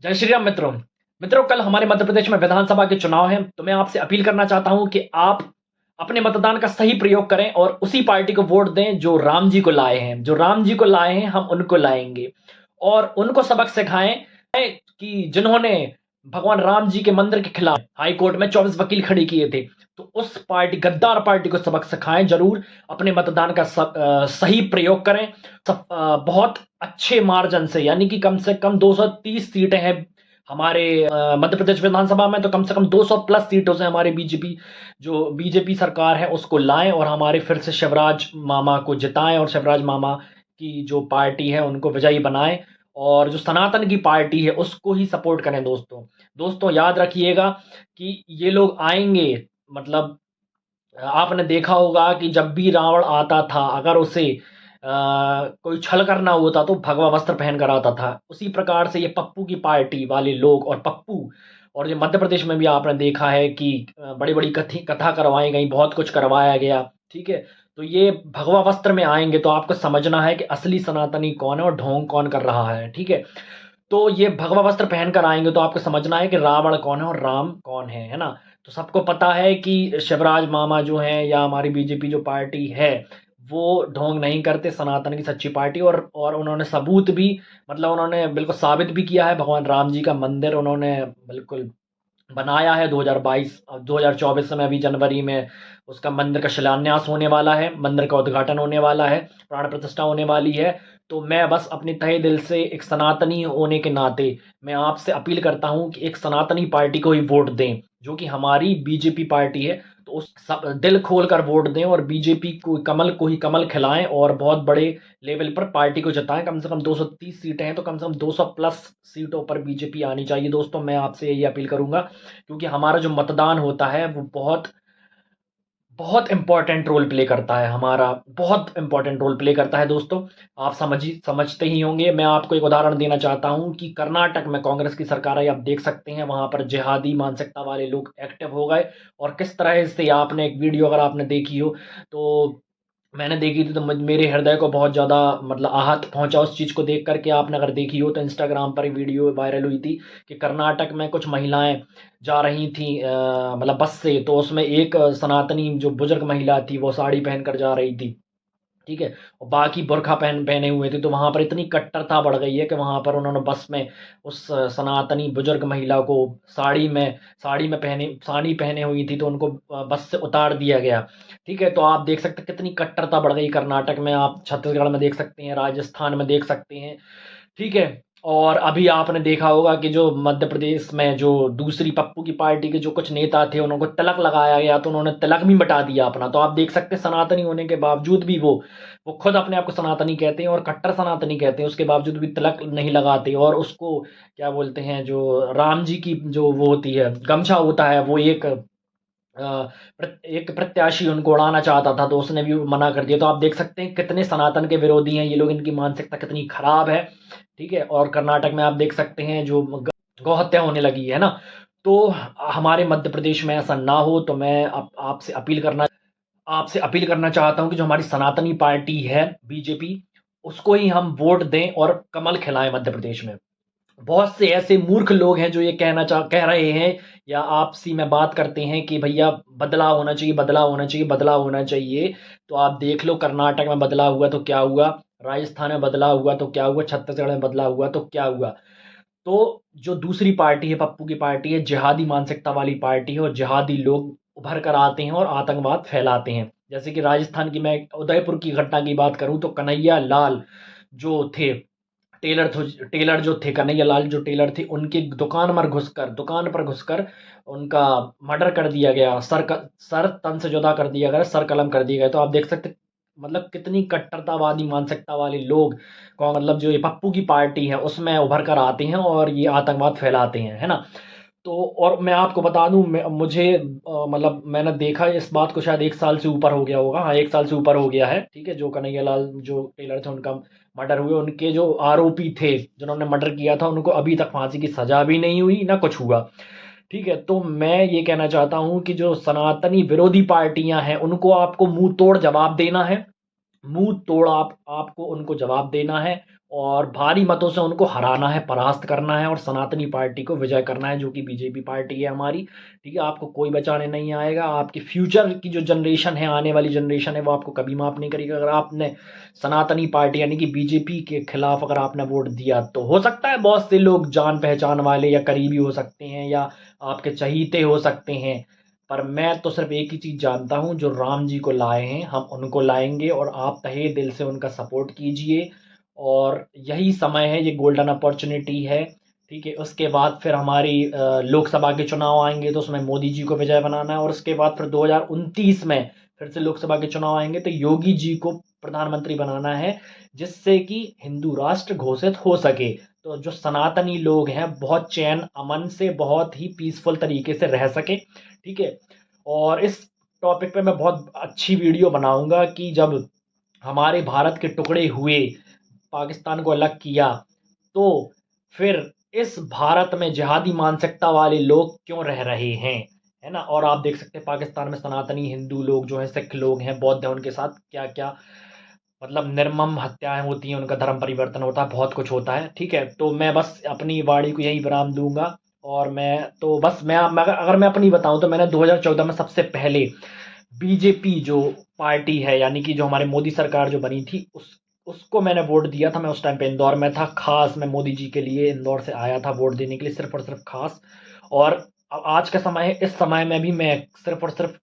जय श्री राम मित्रों। कल हमारे मध्य प्रदेश में विधानसभा के चुनाव हैं, तो मैं आपसे अपील करना चाहता हूं कि आप अपने मतदान का सही प्रयोग करें और उसी पार्टी को वोट दें जो राम जी को लाए हैं। जो राम जी को लाए हैं हम उनको लाएंगे और उनको सबक सिखाएं कि जिन्होंने भगवान राम जी के मंदिर के खिलाफ हाई कोर्ट में 24 वकील खड़े किए थे, तो उस पार्टी गद्दार पार्टी को सबक सिखाएं। जरूर अपने मतदान का सही प्रयोग करें। बहुत अच्छे मार्जिन से, यानी कि कम से कम 230 सीटें हैं हमारे मध्य प्रदेश विधानसभा में, तो कम से कम 200 प्लस सीटों से हमारे बीजेपी सरकार है उसको लाएं और हमारे फिर से शिवराज मामा को जिताएं और शिवराज मामा की जो पार्टी है उनको विजयी बनाएं और जो सनातन की पार्टी है उसको ही सपोर्ट करें। दोस्तों याद रखिएगा कि ये लोग आएंगे, मतलब आपने देखा होगा कि जब भी रावण आता था, अगर उसे कोई छल करना होता तो भगवा वस्त्र पहन कर आता था। उसी प्रकार से ये पप्पू की पार्टी वाले लोग और पप्पू, और ये मध्य प्रदेश में भी आपने देखा है कि बड़ी बड़ी कथा करवाई गई, बहुत कुछ करवाया गया। ठीक है, तो ये भगवा वस्त्र में आएंगे तो आपको समझना है कि असली सनातनी कौन है और ढोंग कौन कर रहा है। ठीक है, तो ये भगवा वस्त्र पहनकर आएंगे तो आपको समझना है कि रावण कौन है और राम कौन है ना। तो सबको पता है कि शिवराज मामा जो हैं या हमारी बीजेपी जो पार्टी है वो ढोंग नहीं करते, सनातन की सच्ची पार्टी। और उन्होंने सबूत भी, मतलब उन्होंने बिल्कुल साबित भी किया है। भगवान राम जी का मंदिर उन्होंने बिल्कुल बनाया है। 2022 2024 में अभी जनवरी में उसका मंदिर का शिलान्यास होने वाला है, मंदिर का उद्घाटन होने वाला है, प्राण प्रतिष्ठा होने वाली है। तो मैं बस अपने तहे दिल से एक सनातनी होने के नाते मैं आपसे अपील करता हूं कि एक सनातनी पार्टी को ही वोट दें, जो कि हमारी बीजेपी पार्टी है। तो उस दिल खोल कर वोट दें और बीजेपी को, कमल को ही कमल खिलाएं और बहुत बड़े लेवल पर पार्टी को जिताएं। कम से कम 230 सीटें हैं तो कम से कम 200 प्लस सीटों पर बीजेपी आनी चाहिए। दोस्तों मैं आपसे यही अपील करूंगा, क्योंकि हमारा जो मतदान होता है वो बहुत बहुत इंपॉर्टेंट रोल प्ले करता है, हमारा बहुत इंपॉर्टेंट रोल प्ले करता है। दोस्तों आप समझते ही होंगे। मैं आपको एक उदाहरण देना चाहता हूं कि कर्नाटक में कांग्रेस की सरकार है, आप देख सकते हैं वहां पर जिहादी मानसिकता वाले लोग एक्टिव हो गए। और किस तरह से, आपने एक वीडियो अगर आपने देखी हो तो, मैंने देखी थी तो मेरे हृदय को बहुत ज़्यादा, मतलब आहत पहुंचा उस चीज़ को देख करके। आपने अगर देखी हो तो इंस्टाग्राम पर वीडियो वायरल हुई थी कि कर्नाटक में कुछ महिलाएं जा रही थी मतलब बस से, तो उसमें एक सनातनी जो बुजुर्ग महिला थी वो साड़ी पहनकर जा रही थी। ठीक है, और बाकी बुर्खा पहने हुए थे। तो वहां पर इतनी कट्टरता बढ़ गई है कि वहां पर उन्होंने बस में उस सनातनी बुजुर्ग महिला को साड़ी पहने हुई थी तो उनको बस से उतार दिया गया। ठीक है, तो आप देख सकते हैं कितनी कट्टरता बढ़ गई कर्नाटक में, आप छत्तीसगढ़ में देख सकते हैं, राजस्थान में देख सकते हैं। ठीक है, और अभी आपने देखा होगा कि जो मध्य प्रदेश में जो दूसरी पप्पू की पार्टी के जो कुछ नेता थे उनको तिलक लगाया गया, तो उन्होंने तिलक भी मिटा दिया अपना। तो आप देख सकते हैं सनातनी होने के बावजूद भी वो खुद अपने आप को सनातनी कहते हैं और कट्टर सनातनी कहते हैं, उसके बावजूद भी तिलक नहीं लगाते। और उसको क्या बोलते हैं, जो राम जी की जो वो होती है गमछा होता है, वो एक प्रत्याशी उनको उड़ाना चाहता था तो उसने भी मना कर दिया। तो आप देख सकते हैं कितने सनातन के विरोधी हैं ये लोग, इनकी मानसिकता कितनी खराब है। ठीक है, और कर्नाटक में आप देख सकते हैं जो गौ हत्या होने लगी है ना। तो हमारे मध्य प्रदेश में ऐसा ना हो, तो मैं आपसे अपील करना चाहता हूं कि जो हमारी सनातनी पार्टी है बीजेपी, उसको ही हम वोट दें और कमल खिलाएं मध्य प्रदेश में। बहुत से ऐसे मूर्ख लोग हैं जो ये कह रहे हैं या आपसी में बात करते हैं कि भैया बदलाव होना चाहिए, बदलाव होना चाहिए, बदलाव होना चाहिए। तो आप देख लो, कर्नाटक में बदलाव हुआ तो क्या हुआ, राजस्थान में बदलाव हुआ तो क्या हुआ, छत्तीसगढ़ में बदलाव हुआ तो क्या हुआ। तो जो दूसरी पार्टी है, पप्पू की पार्टी है, जिहादी मानसिकता वाली पार्टी है और जिहादी लोग उभर कर आते हैं और आतंकवाद फैलाते हैं। जैसे कि राजस्थान की, मैं उदयपुर की घटना की बात करूं तो कन्हैया लाल जो थे, टेलर जो थे, कन्हैया लाल जो टेलर थे, उनकी दुकान पर घुसकर उनका मर्डर कर दिया गया, सर तन से जुदा कर दिया गया, सर कलम कर दिया गया। तो आप देख सकते, मतलब कितनी कट्टरतावादी मानसिकता वाले लोग मतलब जो ये पप्पू की पार्टी है उसमें उभर कर आते हैं और ये आतंकवाद फैलाते हैं, है ना। तो और मैं आपको बता दूं, मुझे मतलब मैंने देखा इस बात को शायद 1 साल से ऊपर हो गया होगा, हाँ 1 साल से ऊपर हो गया है। ठीक है, जो कन्हैया लाल जो टेलर थे उनका मर्डर हुए, उनके जो आरोपी थे जिन्होंने मर्डर किया था उनको अभी तक फांसी की सजा भी नहीं हुई ना कुछ हुआ। ठीक है, तो मैं ये कहना चाहता हूं कि जो सनातनी विरोधी पार्टियां हैं उनको आपको मुंह तोड़ जवाब देना है। मुंह तोड़ आपको उनको जवाब देना है और भारी मतों से उनको हराना है, परास्त करना है और सनातनी पार्टी को विजय करना है, जो कि बीजेपी पार्टी है हमारी। ठीक है, आपको कोई बचाने नहीं आएगा। आपकी फ्यूचर की जो जनरेशन है, आने वाली जनरेशन है, वो आपको कभी माफ़ नहीं करेगी। अगर आपने सनातनी पार्टी यानी कि बीजेपी के खिलाफ अगर आपने वोट दिया, तो हो सकता है बहुत से लोग जान पहचान वाले या करीबी हो सकते हैं या आपके चहीते हो सकते हैं, पर मैं तो सिर्फ एक ही चीज़ जानता हूँ, जो राम जी को लाए हैं हम उनको लाएंगे, और आप तहे दिल से उनका सपोर्ट कीजिए। और यही समय है, ये गोल्डन अपॉर्चुनिटी है। ठीक है, उसके बाद फिर हमारी लोकसभा के चुनाव आएंगे, तो उसमें मोदी जी को विजय बनाना है, और उसके बाद फिर 2029 में फिर से लोकसभा के चुनाव आएंगे, तो योगी जी को प्रधानमंत्री बनाना है, जिससे कि हिंदू राष्ट्र घोषित हो सके। तो जो सनातनी लोग हैं बहुत चैन अमन से, बहुत ही पीसफुल तरीके से रह सके। ठीक है, और इस टॉपिक पे मैं बहुत अच्छी वीडियो बनाऊंगा कि जब हमारे भारत के टुकड़े हुए, पाकिस्तान को अलग किया, तो फिर इस भारत में जिहादी मानसिकता वाले लोग क्यों रह रहे हैं, है ना। और आप देख सकते हैं पाकिस्तान में सनातनी हिंदू लोग जो हैं, सिख लोग हैं, बौद्ध हैं, उनके साथ क्या क्या मतलब निर्मम हत्याएं होती हैं, उनका धर्म परिवर्तन होता है, बहुत कुछ होता है। ठीक है, तो मैं बस अपनी वाणी को यही विराम दूंगा। और मैं तो बस मैं अगर मैं अपनी बताऊं, तो मैंने 2014 में सबसे पहले बीजेपी जो पार्टी है, यानी कि जो हमारे मोदी सरकार जो बनी थी, उसको मैंने वोट दिया था। मैं उस टाइम पे इंदौर में था, खास मैं मोदी जी के लिए इंदौर से आया था वोट देने के लिए, सिर्फ और सिर्फ खास। और अब आज का समय है, इस समय में भी मैं सिर्फ और सिर्फ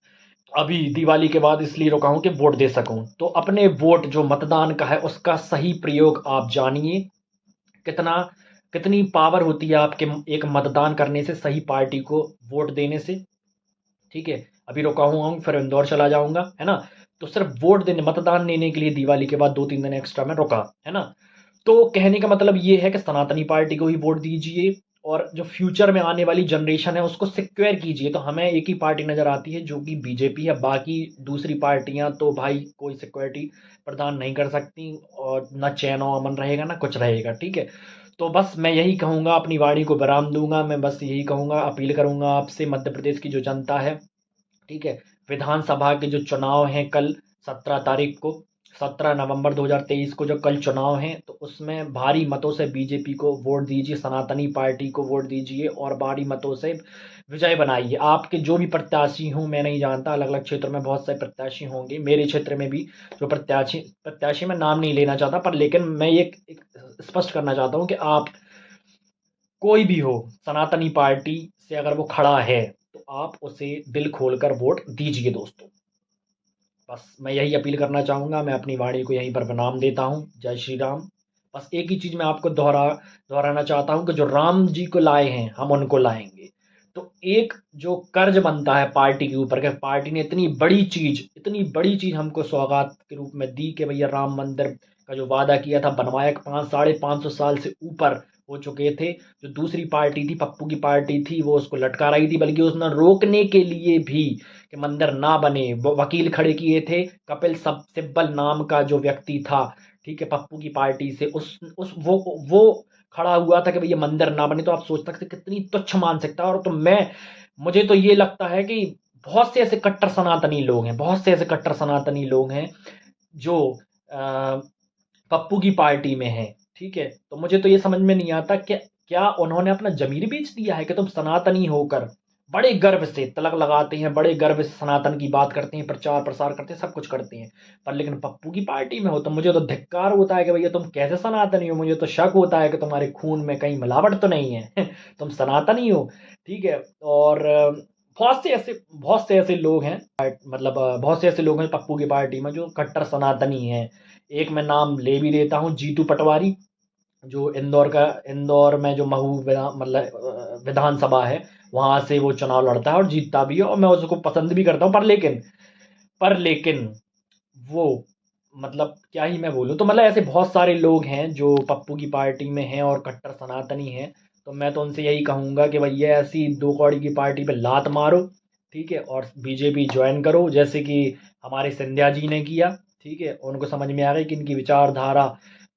अभी दिवाली के बाद इसलिए रुका हूं कि वोट दे सकूं। तो अपने वोट जो मतदान का है, उसका सही प्रयोग आप जानिए। कितना कितनी पावर होती है आपके एक मतदान करने से, सही पार्टी को वोट देने से। ठीक है, अभी रुका हुआ हूँ, फिर इंदौर चला जाऊंगा, है ना। तो सिर्फ वोट देने, मतदान देने के लिए दिवाली के बाद 2-3 दिन एक्स्ट्रा में रुका, है ना। तो कहने का मतलब ये है कि सनातनी पार्टी को ही वोट दीजिए, और जो फ्यूचर में आने वाली जनरेशन है उसको सिक्योर कीजिए। तो हमें एक ही पार्टी नजर आती है, जो कि बीजेपी है। बाकी दूसरी पार्टियां तो भाई कोई सिक्योरिटी प्रदान नहीं कर सकती, और ना चैन और अमन रहेगा ना कुछ रहेगा। ठीक है, तो बस मैं यही कहूँगा, अपनी वाणी को विराम दूंगा। मैं बस यही कहूँगा, अपील करूंगा आपसे, मध्य प्रदेश की जो जनता है। ठीक है, विधानसभा के जो चुनाव हैं कल 17 तारीख को, 17 नवंबर 2023 को जो कल चुनाव हैं, तो उसमें भारी मतों से बीजेपी को वोट दीजिए, सनातनी पार्टी को वोट दीजिए, और भारी मतों से विजय बनाइए। आपके जो भी प्रत्याशी हों, मैं नहीं जानता, अलग अलग क्षेत्र में बहुत से प्रत्याशी होंगे, मेरे क्षेत्र में भी जो प्रत्याशी प्रत्याशी मैं नाम नहीं लेना चाहता, पर लेकिन मैं ये एक स्पष्ट करना चाहता हूँ कि आप कोई भी हो, सनातनी पार्टी से अगर वो खड़ा है, तो आप उसे दिल खोलकर वोट दीजिए दोस्तों। बस मैं यही अपील करना चाहूँगा। मैं अपनी वाणी को यहीं पर विराम देता हूँ। जय श्री राम। बस एक ही चीज़ मैं आपको दोहराना चाहता हूँ कि जो राम जी को लाए हैं हम उनको लाएंगे। तो एक जो कर्ज बनता है पार्टी के ऊपर, कि पार्टी ने इतनी बड़ी चीज़ हमको सौगात के रूप में दी, कि भैया राम मंदिर का जो वादा किया था, बनवाया, 500-550 साल से ऊपर हो चुके थे। जो दूसरी पार्टी थी, पप्पू की पार्टी थी, वो उसको लटका रही थी, बल्कि उसने रोकने के लिए भी कि मंदिर ना बने, वो वकील खड़े किए थे। कपिल सिब्बल नाम का जो व्यक्ति था, ठीक है, पप्पू की पार्टी से, उस वो खड़ा हुआ था कि भैया मंदिर ना बने। तो आप सोच सकते कितनी तुच्छ मानसिकता। और तो मैं मुझे तो ये लगता है कि बहुत से ऐसे कट्टर सनातनी लोग हैं, बहुत से ऐसे कट्टर सनातनी लोग हैं जो अ, पप्पू की पार्टी में है। ठीक है, तो मुझे तो ये समझ में नहीं आता कि क्या उन्होंने अपना जमीर बेच दिया है, कि तुम सनातनी होकर बड़े गर्व से तिलक लगाते हैं, बड़े गर्व से सनातन की बात करते हैं, प्रचार प्रसार करते हैं, सब कुछ करते हैं, पर लेकिन पप्पू की पार्टी में हो, तो मुझे तो धिक्कार होता है कि भैया तुम कैसे सनातनी हो। मुझे तो शक होता है कि तुम्हारे खून में कहीं मिलावट तो नहीं है तुम सनातनी हो। ठीक है, और बहुत से ऐसे लोग हैं, मतलब बहुत से ऐसे लोग हैं पप्पू की पार्टी में जो कट्टर सनातनी हैं। एक मैं नाम ले भी देता हूँ, जीतू पटवारी, जो इंदौर में जो महू मतलब विधानसभा है, वहां से वो चुनाव लड़ता है और जीतता भी है, और मैं उसको पसंद भी करता हूँ। पर लेकिन वो मतलब क्या ही मैं बोलूँ। तो मतलब ऐसे बहुत सारे लोग हैं जो पप्पू की पार्टी में हैं और कट्टर सनातनी हैं। तो मैं तो उनसे यही कहूँगा कि भैया ऐसी दो कौड़ी की पार्टी पे लात मारो, ठीक है, और बीजेपी ज्वाइन करो, जैसे कि हमारे सिंधिया जी ने किया। ठीक है, उनको समझ में आ गई कि इनकी विचारधारा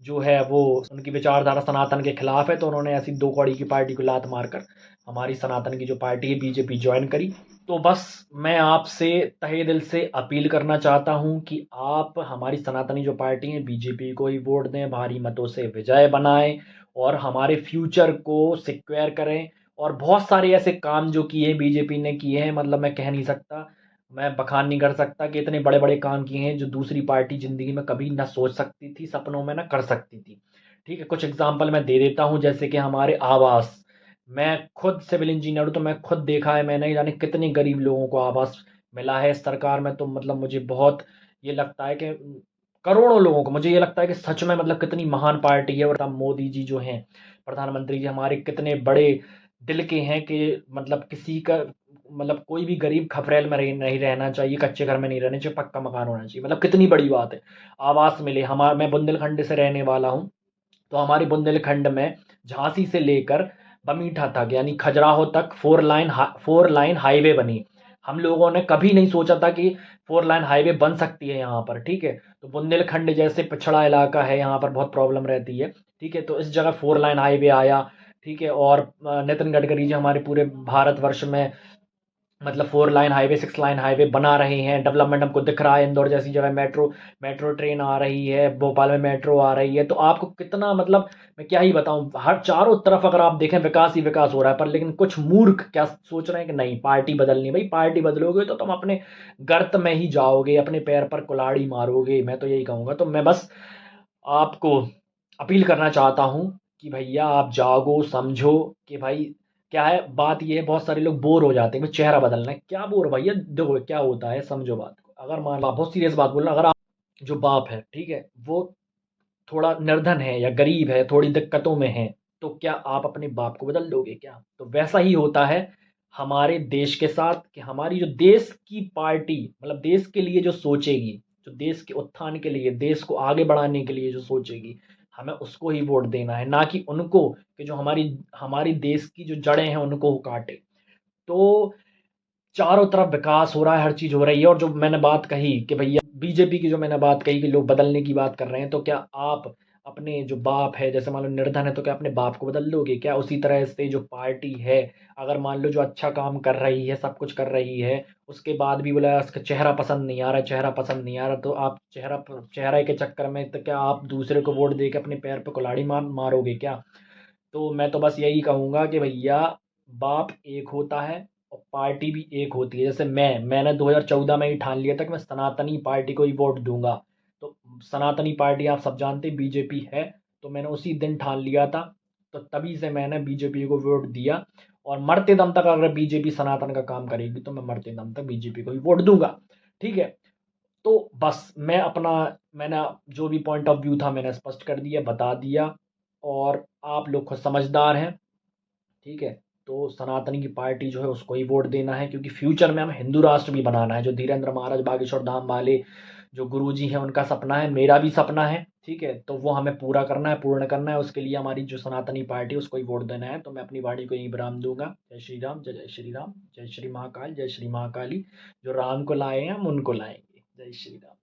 जो है वो उनकी विचारधारा सनातन के खिलाफ है, तो उन्होंने ऐसी दो कौड़ी की पार्टी को लात मारकर हमारी सनातन की जो पार्टी है बीजेपी ज्वाइन करी। तो बस मैं आपसे तहे दिल से अपील करना चाहता हूं कि आप हमारी सनातनी जो पार्टी है बीजेपी को ही वोट दें, भारी मतों से विजय बनाएं और हमारे फ्यूचर को सिक्योर करें। और बहुत सारे ऐसे काम जो किए बीजेपी ने किए हैं, मतलब मैं कह नहीं सकता, मैं बखान नहीं कर सकता कि इतने बड़े बड़े काम किए हैं जो दूसरी पार्टी जिंदगी में कभी ना सोच सकती थी, सपनों में ना कर सकती थी। ठीक है, कुछ एग्जाम्पल मैं दे देता हूँ, जैसे कि हमारे आवास। मैं खुद सिविल इंजीनियर हूँ, तो मैं खुद देखा है मैंने, जाने कितने गरीब लोगों को आवास मिला है इस सरकार में। तो मतलब मुझे बहुत ये लगता है कि करोड़ों लोगों को, मुझे ये लगता है कि सच में मतलब कितनी महान पार्टी है। और तब मोदी जी जो हैं, प्रधानमंत्री जी हमारे, कितने बड़े दिल के हैं कि मतलब किसी का, मतलब कोई भी गरीब खपरेल में नहीं रहना चाहिए, कच्चे घर में नहीं रहना चाहिए, पक्का मकान होना चाहिए। मतलब कितनी बड़ी बात है, आवास मिले। हमारा, मैं बुंदेलखंड से रहने वाला हूँ, तो हमारे बुंदेलखंड में झांसी से लेकर बमीठा तक यानी खजुराहो तक फोर लाइन हाईवे बनी। हम लोगों ने कभी नहीं सोचा था कि फोर लाइन हाईवे बन सकती है यहाँ पर। ठीक है, तो बुंदेलखंड जैसे पिछड़ा इलाका है, यहाँ पर बहुत प्रॉब्लम रहती है। ठीक है, तो इस जगह फोर लाइन हाईवे आया। ठीक है, और नितिन गडकरी जी हमारे पूरे भारतवर्ष में मतलब four lane highway, six lane highway बना रहे हैं। डेवलपमेंट हमको दिख रहा है, इंदौर जैसी जगह मेट्रो ट्रेन आ रही है, भोपाल में मेट्रो आ रही है। तो आपको कितना मतलब मैं क्या ही बताऊं, हर चारों तरफ अगर आप देखें विकास ही विकास हो रहा है। पर लेकिन कुछ मूर्ख क्या सोच रहे हैं कि नहीं पार्टी बदलनी। भाई पार्टी बदलोगे तो तुम अपने गर्त में ही जाओगे, अपने पैर पर कुल्हाड़ी मारोगे। मैं तो यही कहूंगा। तो मैं बस आपको अपील करना चाहता हूँ कि भैया आप जागो, समझो कि भाई क्या है बात। ये है बहुत सारे लोग बोर हो जाते हैं कि चेहरा बदलना है, क्या बोर भैया, देखो क्या होता है, समझो बात को। अगर मान लो, बहुत सीरियस बात बोल रहा हूं, अगर आप जो बाप है, ठीक है, वो थोड़ा निर्धन है या गरीब है, थोड़ी दिक्कतों में है, तो क्या आप अपने बाप को बदल दोगे क्या? तो वैसा ही होता है हमारे देश के साथ कि हमारी जो देश की पार्टी, मतलब देश के लिए जो सोचेगी, जो देश के उत्थान के लिए, देश को आगे बढ़ाने के लिए जो सोचेगी, हमें उसको ही वोट देना है, ना कि उनको कि जो हमारी हमारी देश की जो जड़ें हैं उनको काटे। तो चारों तरफ विकास हो रहा है, हर चीज हो रही है। और जो मैंने बात कही कि भैया बीजेपी की, जो मैंने बात कही कि लोग बदलने की बात कर रहे हैं, तो क्या आप अपने जो बाप है, जैसे मान लो निर्धन है, तो क्या अपने बाप को बदल दोगे क्या? उसी तरह से जो पार्टी है, अगर मान लो जो अच्छा काम कर रही है, सब कुछ कर रही है, उसके बाद भी बोला उसका चेहरा पसंद नहीं आ रहा, चेहरा पसंद नहीं आ रहा, तो आप चेहरे के चक्कर में तो क्या आप दूसरे को वोट दे के अपने पैर पे कुल्हाड़ी मारोगे क्या? तो मैं तो बस यही कहूंगा कि भैया बाप एक होता है और पार्टी भी एक होती है। जैसे मैंने 2014 में ही ठान लिया था कि मैं सनातनी पार्टी को ही वोट दूंगा। तो सनातनी पार्टी आप सब जानते हैं बीजेपी है, तो मैंने उसी दिन ठान लिया था। तो तभी से मैंने बीजेपी को वोट दिया, और मरते दम तक अगर बीजेपी सनातन का काम करेगी तो मैं मरते दम तक बीजेपी को ही वोट दूंगा। ठीक है, तो बस मैंने जो भी पॉइंट ऑफ व्यू था मैंने स्पष्ट कर दिया, बता दिया। और आप लोग खुद समझदार हैं। ठीक है, तो सनातनी की पार्टी जो है उसको ही वोट देना है, क्योंकि फ्यूचर में हम हिंदू राष्ट्र भी बनाना है, जो धीरेन्द्र महाराज बागेश्वर धाम वाले जो गुरुजी हैं उनका सपना है, मेरा भी सपना है। ठीक है, तो वो हमें पूरा करना है, पूर्ण करना है। उसके लिए हमारी जो सनातनी पार्टी है उसको ही वोट देना है। तो मैं अपनी वाणी को यही विराम दूंगा। जय श्री राम, जय जय श्री राम, जय श्री महाकाल, जय श्री महाकाली। जो राम को लाए हैं हम उनको लाएंगे। जय श्री राम।